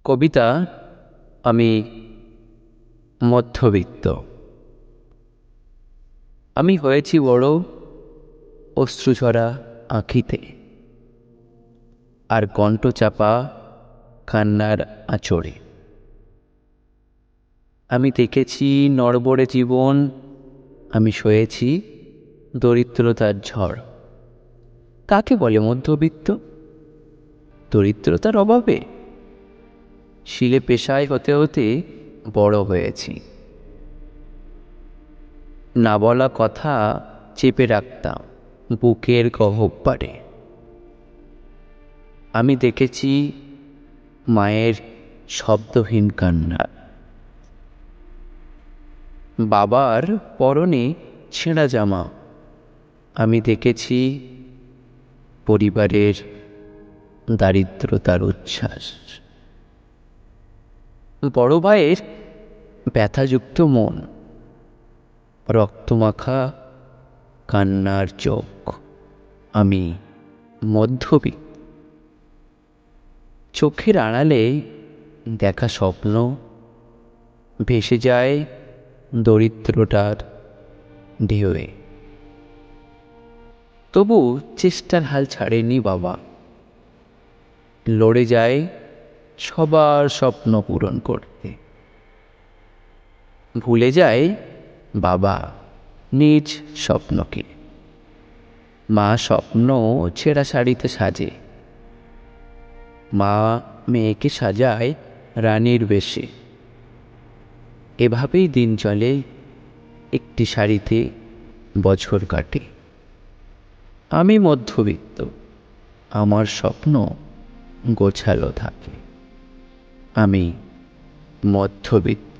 কবিতা আমি মধ্যবিত্ত। আমি হয়েছি বড় অশ্রুঝরা আঁখিতে, আর কণ্ঠ চাপা কান্নার আঁচড়ে। আমি দেখেছি নড়বড়ে জীবন, আমি সয়েছি দরিদ্রতার ঝড়। কাকে বলে মধ্যবিত্ত? দরিদ্রতার অভাবে শিলে পেশায় হতে হতে বড় হয়েছি। না বলা কথা চেপে রাখতাম বুকের গহ্বরে। আমি দেখেছি মায়ের শব্দহীন কান্না, বাবার পরনে ছেঁড়া জামা। আমি দেখেছি পরিবারের দারিদ্রতার উচ্ছ্বাস, বড় ভাইয়ের ব্যথাযুক্ত মন, রক্তমাখা কান্নার চোখ। আমি মধ্যবিত্ত। চোখের আড়ালে দেখা স্বপ্ন ভেসে যায় দরিদ্রতার ঢেউয়ে। তবু চেষ্টার হাল ছাড়েনি বাবা, লড়ে যায় সবার স্বপ্ন পূরণ করতে। ভুলে যায় বাবা নিজ স্বপ্নকে। মা স্বপ্ন ছেঁড়া শাড়িতে সাজে, মা মেয়েকে সাজায় রানীর বেশে। এভাবেই দিন চলে, একটি শাড়িতে বছর কাটে। আমি মধ্যবিত্ত, আমার স্বপ্ন গোছালো থাকে। আমি মধ্যবিত্ত।